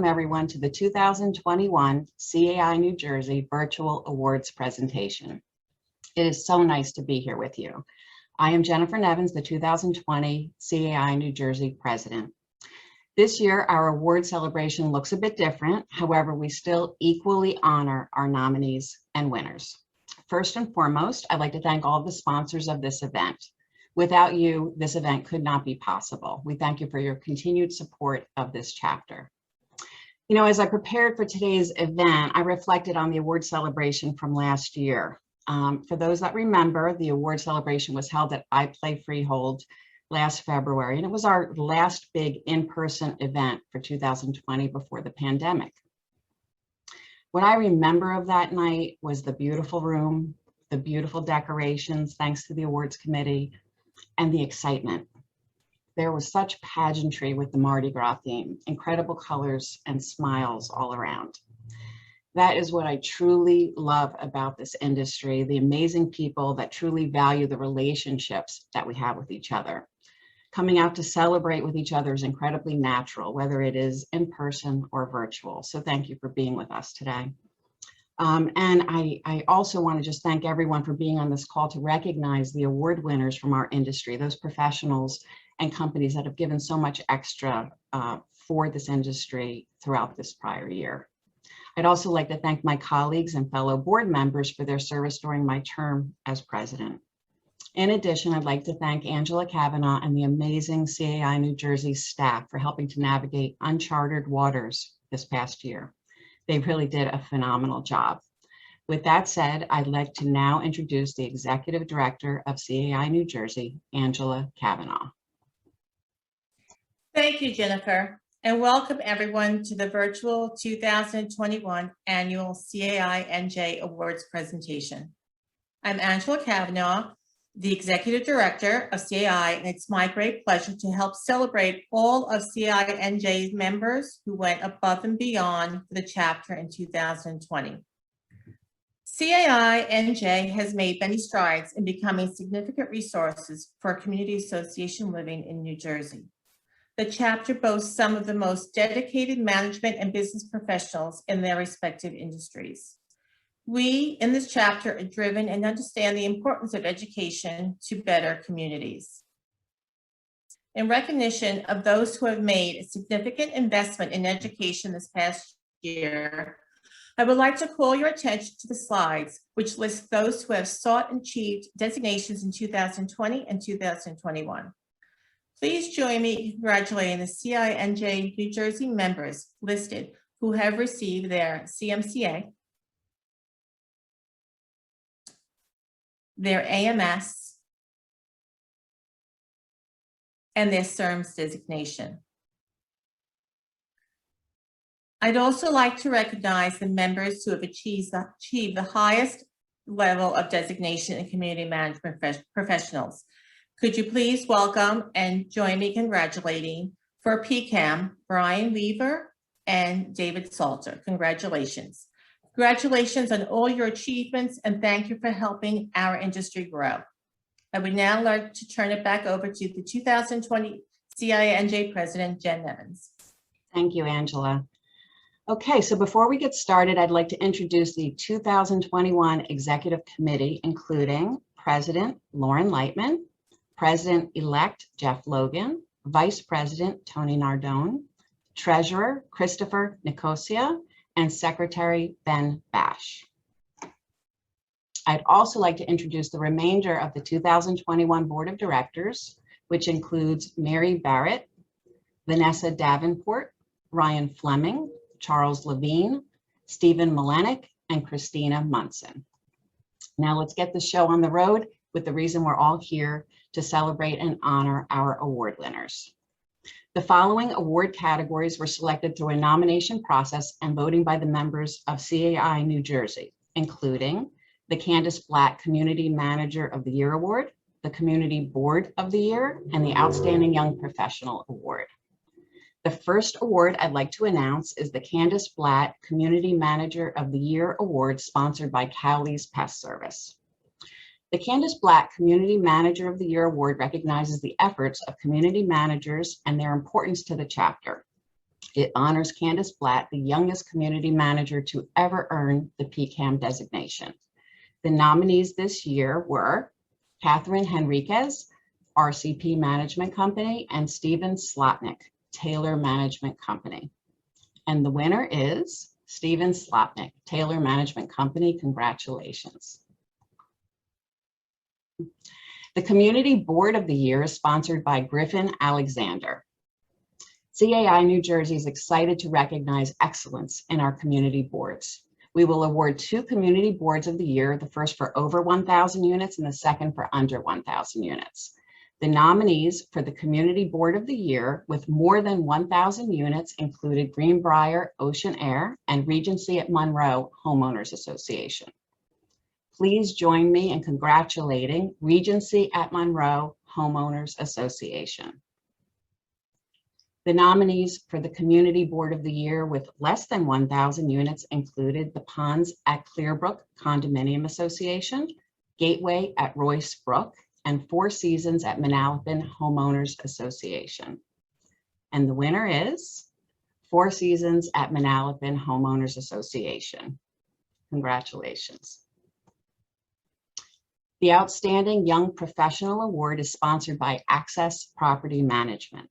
everyone to the 2021 CAI New Jersey Virtual Awards presentation. It is so nice to be here with you. I am Jennifer Nevins, the 2020 CAI New Jersey President. This year, our award celebration looks a bit different. However, we still equally honor our nominees and winners. First and foremost, I'd like to thank all of the sponsors of this event. Without you, this event could not be possible. We thank you for your continued support of this chapter. You know, as I prepared for today's event, I reflected on the award celebration from last year. For those that remember, the award celebration was held at iPlay Freehold last February, and it was our last big in-person event for 2020 before the pandemic. What I remember of that night was the beautiful room, the beautiful decorations, thanks to the awards committee, and the excitement. There was such pageantry with the Mardi Gras theme, incredible colors and smiles all around. That is what I truly love about this industry, the amazing people that truly value the relationships that we have with each other. Coming out to celebrate with each other is incredibly natural, whether it is in person or virtual. So thank you for being with us today. And I also want to just thank everyone for being on this call to recognize the award winners from our industry, those professionals and companies that have given so much extra for this industry throughout this prior year. I'd also like to thank my colleagues and fellow board members for their service during my term as president. In addition, I'd like to thank Angela Kavanaugh and the amazing CAI New Jersey staff for helping to navigate uncharted waters this past year. They really did a phenomenal job. With that said, I'd like to now introduce the Executive Director of CAI New Jersey, Angela Kavanaugh. Thank you, Jennifer, and welcome everyone to the virtual 2021 annual CAI-NJ Awards presentation. I'm Angela Kavanaugh, the Executive Director of CAI, and it's my great pleasure to help celebrate all of CAI-NJ's members who went above and beyond for the chapter in 2020. CAI-NJ has made many strides in becoming significant resources for community association living in New Jersey. The chapter boasts some of the most dedicated management and business professionals in their respective industries. We, in this chapter, are driven and understand the importance of education to better communities. In recognition of those who have made a significant investment in education this past year, I would like to call your attention to the slides, which list those who have sought and achieved designations in 2020 and 2021. Please join me in congratulating the CAI-NJ New Jersey members listed who have received their CMCA, their AMS, and their CERMS designation. I'd also like to recognize the members who have achieved the highest level of designation in community management professionals. Could you please welcome and join me congratulating for PCAM, Brian Weaver and David Salter. Congratulations. Congratulations on all your achievements, and thank you for helping our industry grow. I would now like to turn it back over to the 2020 CAI-NJ President, Jen Nevins. Thank you, Angela. Okay, so before we get started, I'd like to introduce the 2021 Executive Committee, including President Lauren Lightman, President-elect Jeff Logan, Vice President Tony Nardone, Treasurer Christopher Nicosia, and Secretary Ben Bash. I'd also like to introduce the remainder of the 2021 Board of Directors, which includes Mary Barrett, Vanessa Davenport, Ryan Fleming, Charles Levine, Stephen Malenik, and Kristina Munson. Now let's get the show on the road with the reason we're all here to celebrate and honor our award winners. The following award categories were selected through a nomination process and voting by the members of CAI New Jersey, including the Candace Blatt Community Manager of the Year Award, the Community Board of the Year, and the Outstanding Young Professional Award. The first award I'd like to announce is the Candace Blatt Community Manager of the Year Award, sponsored by Cowley's Pest Service. The Candace Blatt Community Manager of the Year Award recognizes the efforts of community managers and their importance to the chapter. It honors Candace Blatt, the youngest community manager to ever earn the PCAM designation. The nominees this year were Catherine Henriquez, RCP Management Company, and Stephen Slotnick, Taylor Management Company. And the winner is Stephen Slotnick, Taylor Management Company. Congratulations. The Community Board of the Year is sponsored by Griffin Alexander. CAI New Jersey is excited to recognize excellence in our community boards. We will award 2 Community Boards of the Year, the first for over 1,000 units and the second for under 1,000 units. The nominees for the Community Board of the Year with more than 1,000 units included Greenbrier Ocean Air and Regency at Monroe Homeowners Association. Please join me in congratulating Regency at Monroe Homeowners Association. The nominees for the Community Board of the Year with less than 1,000 units included the Ponds at Clearbrook Condominium Association, Gateway at Royce Brook, and Four Seasons at Manalapan Homeowners Association. And the winner is Four Seasons at Manalapan Homeowners Association. Congratulations. The Outstanding Young Professional Award is sponsored by Access Property Management.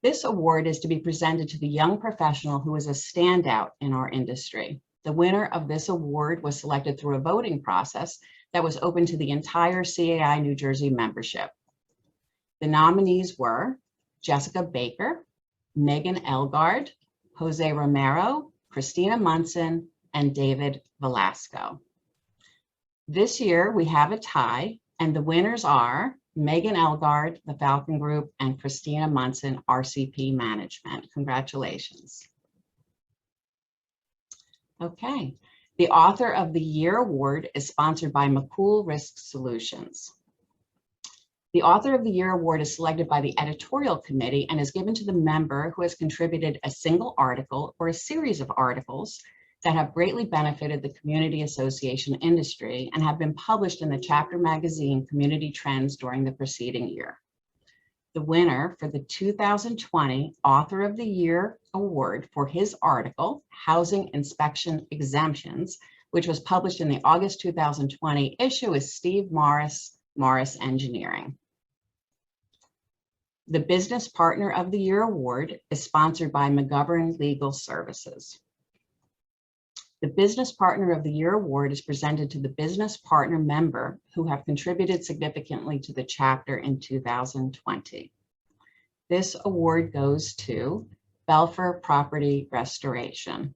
This award is to be presented to the young professional who is a standout in our industry. The winner of this award was selected through a voting process that was open to the entire CAI New Jersey membership. The nominees were Jessica Baker, Megan Elgard, Jose Romero, Kristina Munson, and David Velasco. This year we have a tie, and the winners are Megan Elgard, the Falcon Group, and Kristina Munson, RCP Management. Congratulations. Okay, the Author of the Year Award is sponsored by McCool Risk Solutions. The Author of the Year Award is selected by the editorial committee and is given to the member who has contributed a single article or a series of articles that have greatly benefited the community association industry and have been published in the chapter magazine Community Trends during the preceding year. The winner for the 2020 Author of the Year Award for his article, Housing Inspection Exemptions, which was published in the August 2020 issue, is Steve Morris, Morris Engineering. The Business Partner of the Year Award is sponsored by McGovern Legal Services. The Business Partner of the Year Award is presented to the business partner member who have contributed significantly to the chapter in 2020. This award goes to BELFOR Property Restoration.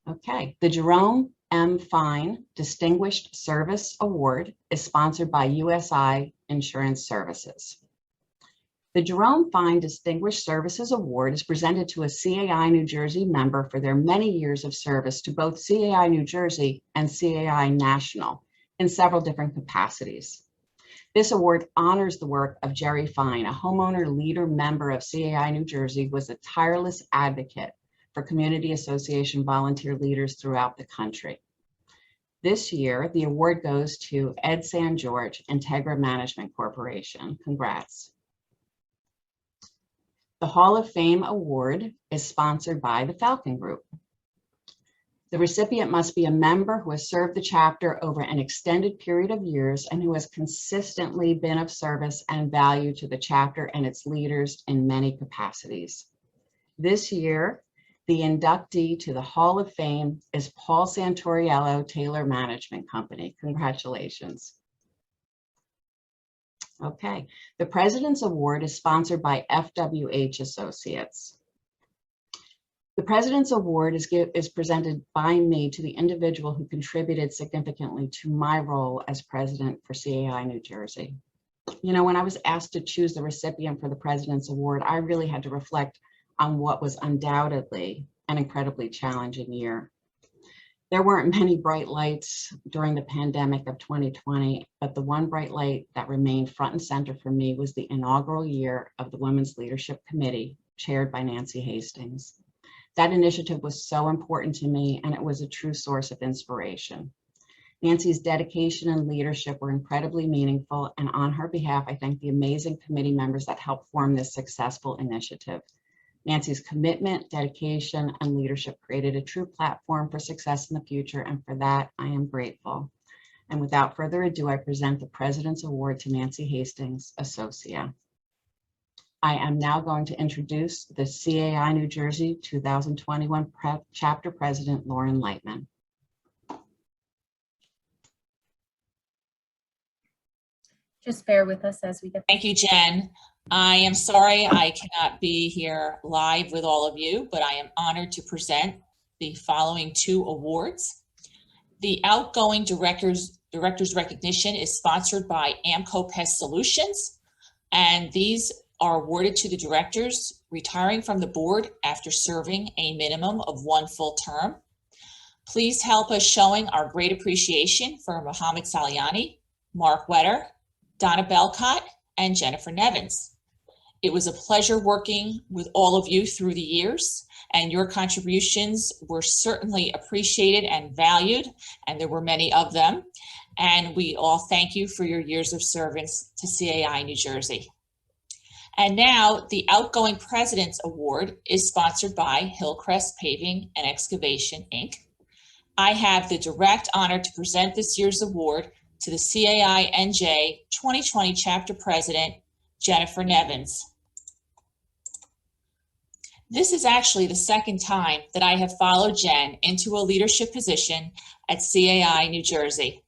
Okay, the Jerome M. Fien Distinguished Service Award is sponsored by USI Insurance Services. The Jerome Fien Distinguished Services Award is presented to a CAI New Jersey member for their many years of service to both CAI New Jersey and CAI National in several different capacities. This award honors the work of Jerry Fien, a homeowner leader member of CAI New Jersey, who was a tireless advocate for community association volunteer leaders throughout the country. This year, the award goes to Ed San George, Integra Management Corporation. Congrats. The Hall of Fame Award is sponsored by the Falcon Group. The recipient must be a member who has served the chapter over an extended period of years and who has consistently been of service and value to the chapter and its leaders in many capacities. This year, the inductee to the Hall of Fame is Paul Santoriello, Taylor Management Company. Congratulations. Okay, the President's Award is sponsored by FWH Associates. The President's Award is presented by me to the individual who contributed significantly to my role as president for CAI New Jersey. You know, when I was asked to choose the recipient for the President's Award, I really had to reflect on what was undoubtedly an incredibly challenging year. There weren't many bright lights during the pandemic of 2020, but the one bright light that remained front and center for me was the inaugural year of the Women's Leadership Committee, chaired by Nancy Hastings. That initiative was so important to me, and it was a true source of inspiration. Nancy's dedication and leadership were incredibly meaningful, and on her behalf, I thank the amazing committee members that helped form this successful initiative. Nancy's commitment, dedication, and leadership created a true platform for success in the future, and for that, I am grateful. And without further ado, I present the President's Award to Nancy Hastings, Associate. I am now going to introduce the CAI New Jersey 2021 Chapter President, Lauren Lightman. Just bear with us as we get. Thank you, Jen. I am sorry I cannot be here live with all of you, but I am honored to present the following 2 awards. The Outgoing Director's Recognition is sponsored by AMCO Pest Solutions, and these are awarded to the directors retiring from the board after serving a minimum of 1 full term. Please help us showing our great appreciation for Mohammed Salyani, Mark Wetter, Donna Belkot, and Jennifer Nevins. It was a pleasure working with all of you through the years, and your contributions were certainly appreciated and valued, and there were many of them. And we all thank you for your years of service to CAI New Jersey. And now the Outgoing President's Award is sponsored by Hillcrest Paving and Excavation, Inc. I have the direct honor to present this year's award to the CAI-NJ 2020 Chapter President, Jennifer Nevins. This is actually the 2nd time that I have followed Jen into a leadership position at CAI New Jersey.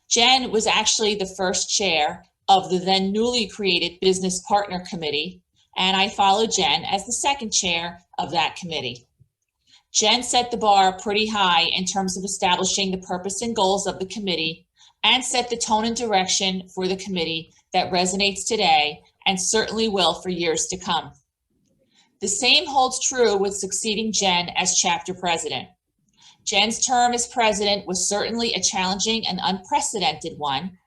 Jen was actually the first chair of the then newly created Business Partner Committee, and I followed Jen as the 2nd chair of that committee. Jen set the bar pretty high in terms of establishing the purpose and goals of the committee, and set the tone and direction for the committee that resonates today and certainly will for years to come. The same holds true with succeeding Jen as chapter president. Jen's term as president was certainly a challenging and unprecedented one,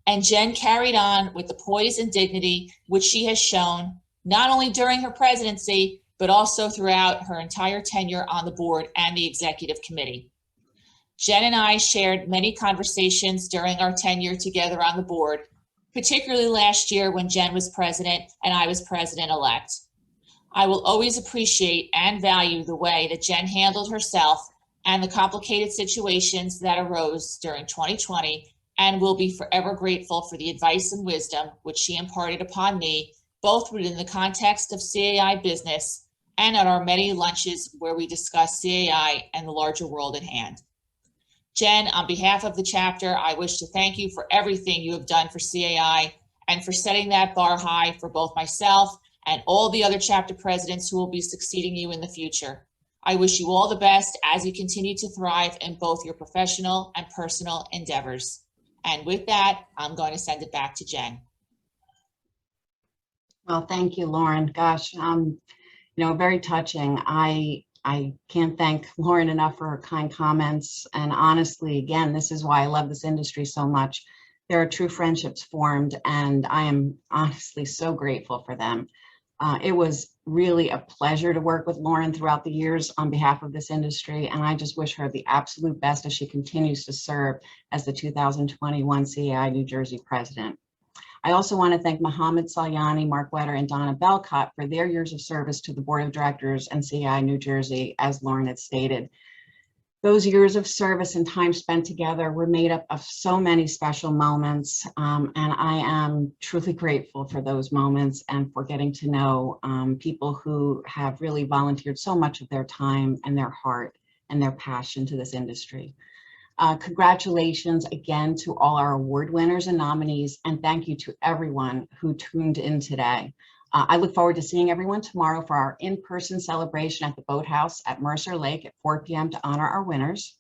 and Jen carried on with the poise and dignity which she has shown not only during her presidency, but also throughout her entire tenure on the board and the executive committee. Jen and I shared many conversations during our tenure together on the board, particularly last year when Jen was president and I was president-elect. I will always appreciate and value the way that Jen handled herself and the complicated situations that arose during 2020, and will be forever grateful for the advice and wisdom which she imparted upon me, both within the context of CAI business and at our many lunches where we discuss CAI and the larger world at hand. Jen, on behalf of the chapter, I wish to thank you for everything you have done for CAI and for setting that bar high for both myself and all the other chapter presidents who will be succeeding you in the future. I wish you all the best as you continue to thrive in both your professional and personal endeavors. And with that, I'm going to send it back to Jen. Well, thank you, Lauren. Gosh, very touching. I can't thank Lauren enough for her kind comments. And honestly, again, this is why I love this industry so much. There are true friendships formed, and I am honestly so grateful for them. It was really a pleasure to work with Lauren throughout the years on behalf of this industry, and I just wish her the absolute best as she continues to serve as the 2021 CAI New Jersey president. I also want to thank Mohammed Salyani, Mark Wetter, and Donna Belkot for their years of service to the Board of Directors and CAI New Jersey, as Lauren had stated. Those years of service and time spent together were made up of so many special moments, and I am truly grateful for those moments and for getting to know people who have really volunteered so much of their time and their heart and their passion to this industry. Congratulations again to all our award winners and nominees, and thank you to everyone who tuned in today. I look forward to seeing everyone tomorrow for our in-person celebration at the Boathouse at Mercer Lake at 4 p.m. to honor our winners.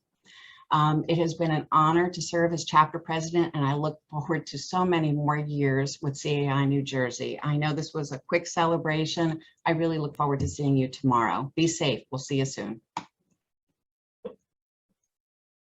It has been an honor to serve as chapter president, and I look forward to so many more years with CAI New Jersey. I know this was a quick celebration. I really look forward to seeing you tomorrow. Be safe. We'll see you soon.